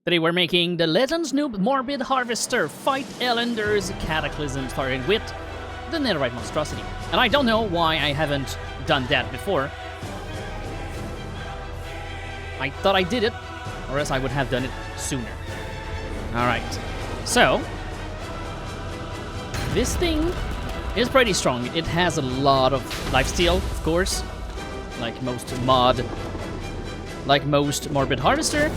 Today we're making the Legendnoobs Morbid Harvester fight Elender's Cataclysm, starting with the Netherite Monstrosity. And I don't know why I haven't done that before. I thought I did it, or else I would have done it sooner. Alright, so this thing is pretty strong. It has a lot of lifesteal, of course, like most Morbid Harvester.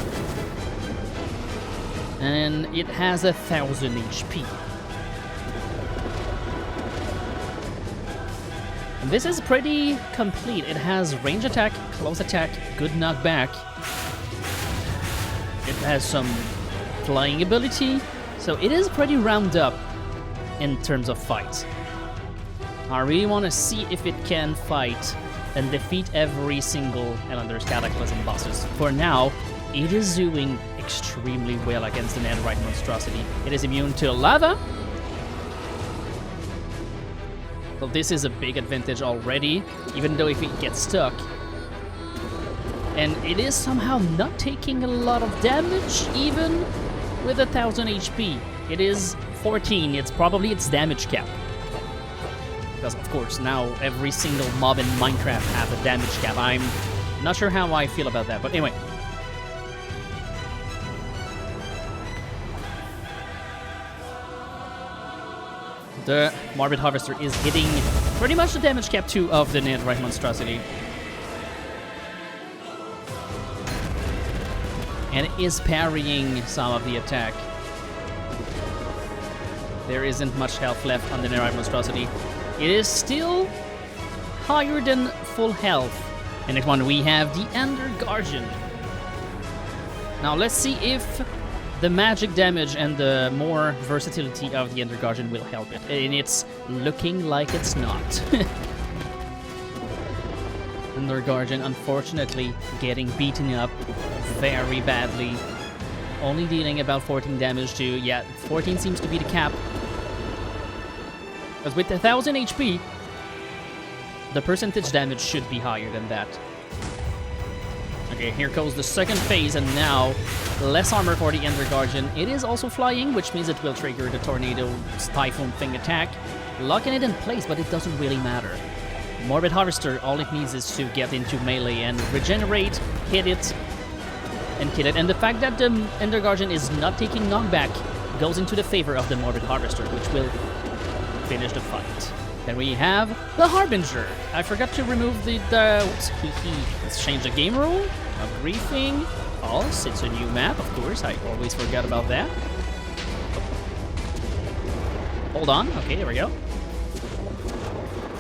And it has 1000 HP. And this is pretty complete. It has range attack, close attack, good knockback. It has some flying ability, so it is pretty round up in terms of fights. I really want to see if it can fight and defeat every single Elender's Cataclysm bosses. For now, it is doing extremely well against the Netherite Monstrosity. It is immune to lava. So this is a big advantage already, even though if it gets stuck. And it is somehow not taking a lot of damage, even with 1000 HP. It is 14, it's probably its damage cap. Because of course, now every single mob in Minecraft has a damage cap. I'm not sure how I feel about that, but anyway. The Morbid Harvester is hitting pretty much the damage cap 2 of the Netherite Monstrosity. And it is parrying some of the attack. There isn't much health left on the Netherite Monstrosity. It is still higher than full health. And next one we have the Ender Guardian. Now let's see if the magic damage and the more versatility of the Ender Guardian will help it. And it's looking like it's not. Ender Guardian, unfortunately, getting beaten up very badly. Only dealing about 14 damage to... yeah, 14 seems to be the cap. Because with 1000 HP, the percentage damage should be higher than that. Okay, here goes the second phase, and now less armor for the Ender Guardian. It is also flying, which means it will trigger the Tornado Typhoon thing attack, locking it in place, but it doesn't really matter. Morbid Harvester, all it needs is to get into melee and regenerate, hit it, and kill it. And the fact that the Ender Guardian is not taking knockback goes into the favor of the Morbid Harvester, which will finish the fight. Then we have the Harbinger. I forgot to remove the let's change the game rule. A briefing. False. It's a new map, of course. I always forget about that. Hold on. Okay, there we go.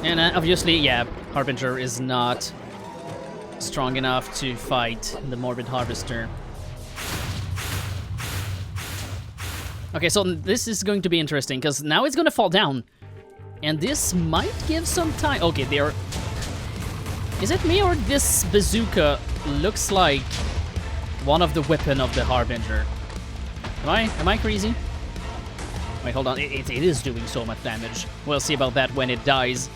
And obviously, yeah, Harbinger is not strong enough to fight the Morbid Harvester. Okay, so this is going to be interesting, because now it's going to fall down. And this might give some time. Okay, there. Is it me or this bazooka looks like one of the weapon of the Harbinger? Am I crazy? Wait, hold on. It is doing so much damage. We'll see about that when it dies,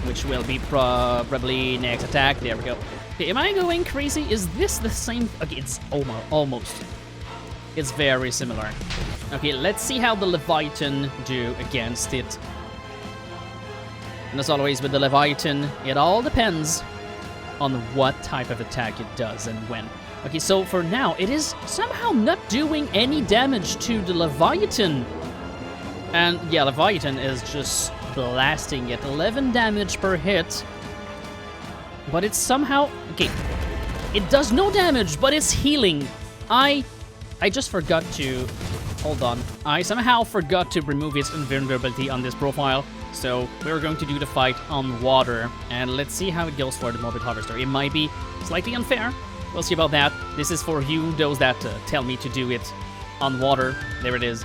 which will be probably next attack. There we go. Okay, am I going crazy? Is this the same? Okay, it's almost. It's very similar. Okay, let's see how the Leviathan do against it. And as always with the Leviathan, it all depends on what type of attack it does and when. Okay, so for now, it is somehow not doing any damage to the Leviathan. And yeah, Leviathan is just blasting it. 11 damage per hit. But it's somehow... okay, it does no damage, but it's healing. I just forgot to... hold on. I somehow forgot to remove its invulnerability on this profile. So we're going to do the fight on water, and let's see how it goes for the Morbid Harvester. It might be slightly unfair. We'll see about that. This is for you, those that tell me to do it on water. There it is.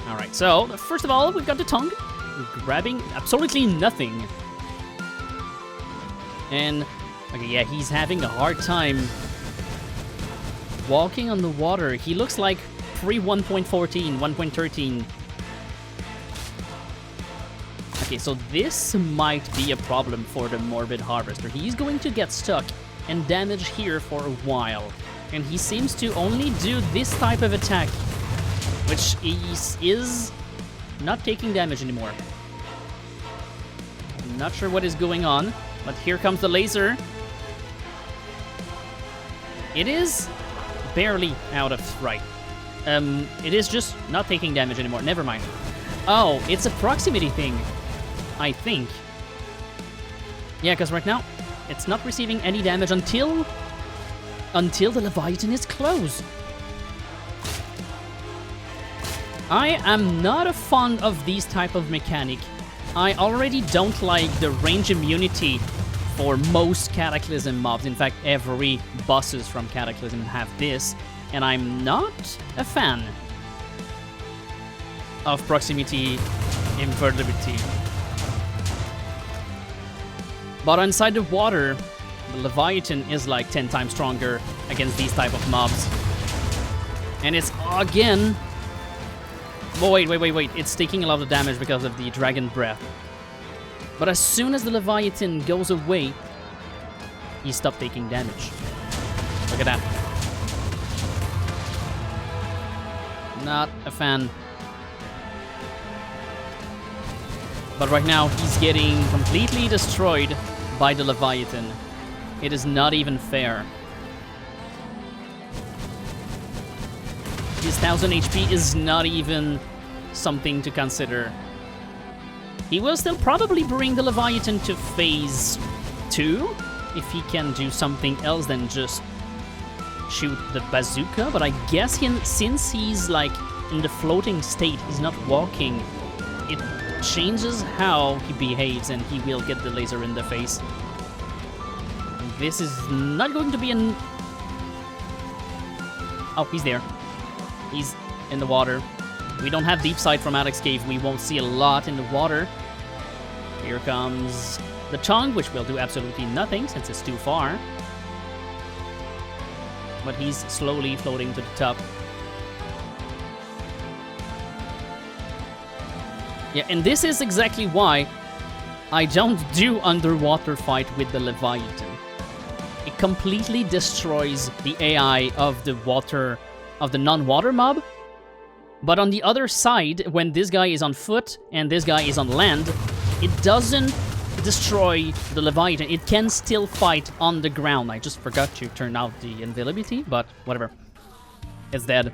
Alright, so first of all, we've got the tongue. We're grabbing absolutely nothing. And, okay, yeah, he's having a hard time walking on the water. He looks like pre-1.14, 1.13. Okay, so this might be a problem for the Morbid Harvester. He's going to get stuck and damage here for a while. And he seems to only do this type of attack, which is not taking damage anymore. I'm not sure what is going on, but here comes the laser. It is barely out of right. It is just not taking damage anymore. Never mind. Oh, it's a proximity thing, I think. Yeah, because right now, it's not receiving any damage until the Leviathan is close. I am not a fan of these type of mechanic. I already don't like the range immunity for most Cataclysm mobs. In fact, every bosses from Cataclysm have this, and I'm not a fan of proximity invulnerability. But inside the water, the Leviathan is like 10 times stronger against these type of mobs. And it's, again... Oh, wait. It's taking a lot of damage because of the Dragon Breath. But as soon as the Leviathan goes away, he stopped taking damage. Look at that. Not a fan. But right now, he's getting completely destroyed by the Leviathan. It is not even fair. His 1000 HP is not even something to consider. He will still probably bring the Leviathan to phase 2, if he can do something else than just shoot the bazooka, but I guess since he's like in the floating state, he's not walking, it changes how he behaves and he will get the laser in the face. This is not going to be an... Oh, he's there. He's in the water. We don't have deep sight from Alex Cave. We won't see a lot in the water. Here comes the tongue, which will do absolutely nothing since it's too far. But he's slowly floating to the top. Yeah, and this is exactly why I don't do underwater fight with the Leviathan. It completely destroys the AI of the water, of the non-water mob. But on the other side, when this guy is on foot and this guy is on land, it doesn't destroy the Leviathan. It can still fight on the ground. I just forgot to turn out the invisibility, but whatever. It's dead.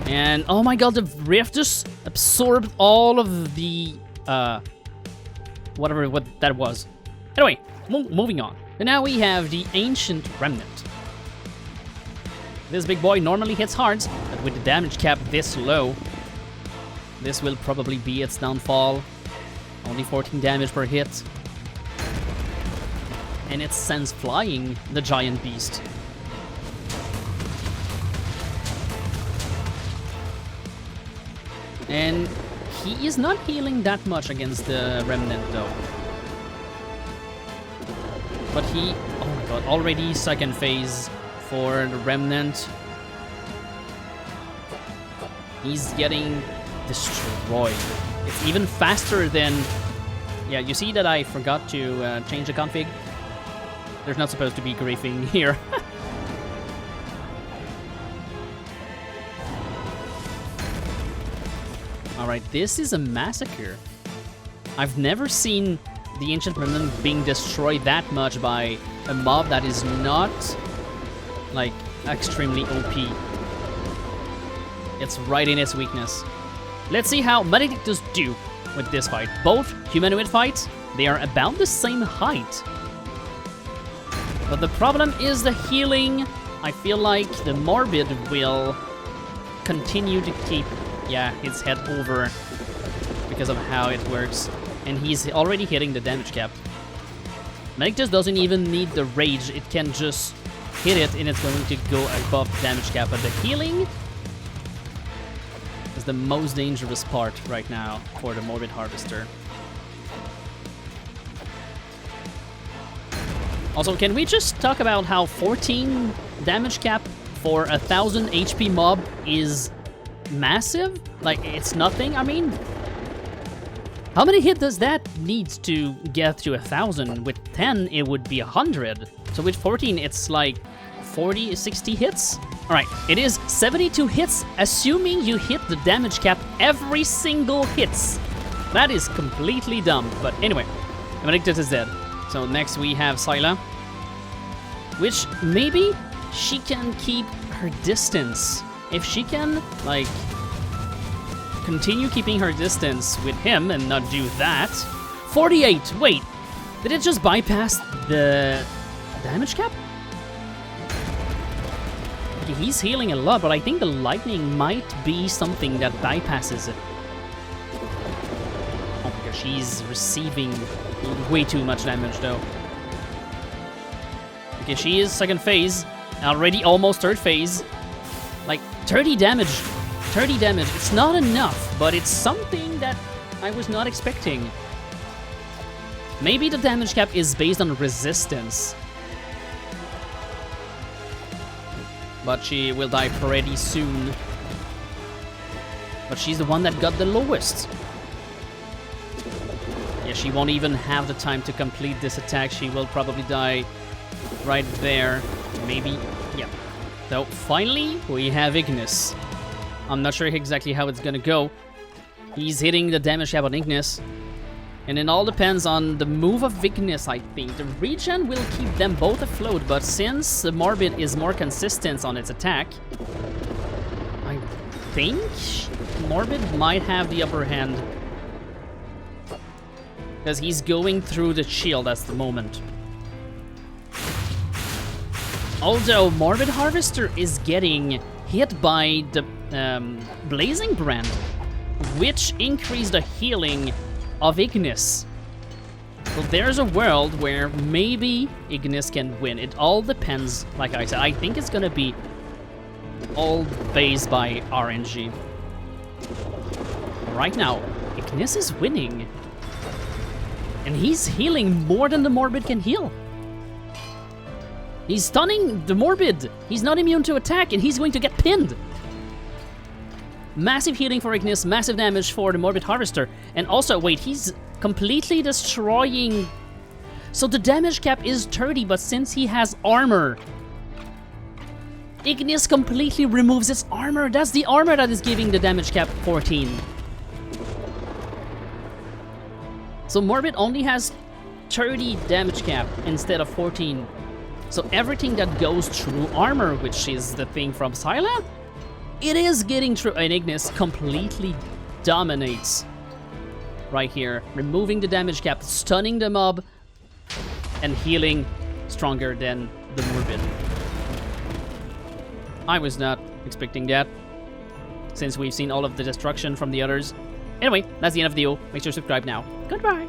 And oh my god, the rift just absorbed all of the what that was. Anyway, moving on. And now we have the Ancient Remnant. This big boy normally hits hard, but with the damage cap this low, this will probably be its downfall. Only 14 damage per hit. And it sends flying the giant beast. And he is not healing that much against the Remnant though. But he, oh my god, already second phase for the Remnant. He's getting destroyed. It's even faster than... Yeah, you see that I forgot to change the config? There's not supposed to be griefing here. Alright, this is a massacre. I've never seen the Ancient Remnant being destroyed that much by a mob that is not, like, extremely OP. It's right in its weakness. Let's see how Maledictus do with this fight. Both humanoid fights, they are about the same height. But the problem is the healing. I feel like the Morbid will continue to keep, yeah, his head over because of how it works. And he's already hitting the damage cap. Maledictus doesn't even need the rage. It can just hit it and it's going to go above the damage cap. But the healing is the most dangerous part right now for the Morbid Harvester. Also, can we just talk about how 14 damage cap for 1000 HP mob is massive? Like, it's nothing, I mean. How many hits does that need to get to 1,000? With 10, it would be 100. So with 14, it's like 40, 60 hits? Alright, it is 72 hits, assuming you hit the damage cap every single hits. That is completely dumb, but anyway, Vindictus is dead. So next we have Syla, which maybe she can keep her distance. If she can, like, continue keeping her distance with him and not do that. 48, wait, did it just bypass the damage cap? Okay, he's healing a lot, but I think the lightning might be something that bypasses it. Oh my gosh, she's receiving way too much damage though. Okay, she is second phase, already almost third phase. Like 30 damage. 30 damage. It's not enough, but it's something that I was not expecting. Maybe the damage cap is based on resistance. But she will die pretty soon. But she's the one that got the lowest. Yeah, she won't even have the time to complete this attack. She will probably die right there. Maybe. Yeah. So finally, we have Ignis. I'm not sure exactly how it's gonna go. He's hitting the damage cap on Ignis. And it all depends on the move of Ignis, I think. The regen will keep them both afloat, but since the Morbid is more consistent on its attack, I think Morbid might have the upper hand. Because he's going through the shield at the moment. Although Morbid Harvester is getting hit by the Blazing Brand, which increased the healing of Ignis. So there's a world where maybe Ignis can win. It all depends, like I said. I think it's gonna be all based by RNG. Right now, Ignis is winning. And he's healing more than the Morbid can heal. He's stunning the Morbid. He's not immune to attack, and he's going to get pinned. Massive healing for Ignis, massive damage for the Morbid Harvester. And also, wait, he's completely destroying... So the damage cap is 30, but since he has armor, Ignis completely removes its armor. That's the armor that is giving the damage cap 14. So Morbid only has 30 damage cap instead of 14. So everything that goes through armor, which is the thing from Syla, it is getting through, and Ignis completely dominates right here, removing the damage cap, stunning the mob, and healing stronger than the Morbid. I was not expecting that, since we've seen all of the destruction from the others. Anyway, that's the end of the video. Make sure to subscribe now. Goodbye!